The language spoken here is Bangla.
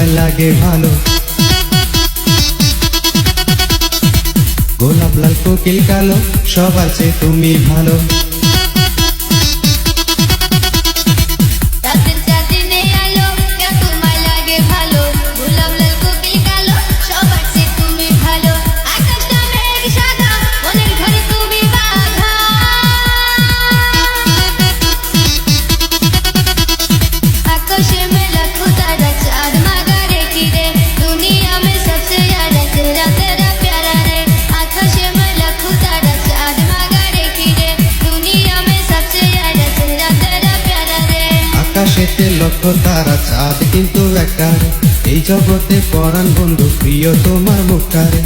তোমায় লাগে ভালো। গোলাপ লাল কোকিল কালো, সবার চেয়ে তুমি ভালো। আকাশেতে লক্ষ তারা, চাঁদ কিন্তু একটা। এই জগতে পরাণ বন্ধু, প্রিয় তোমার মুখটারে।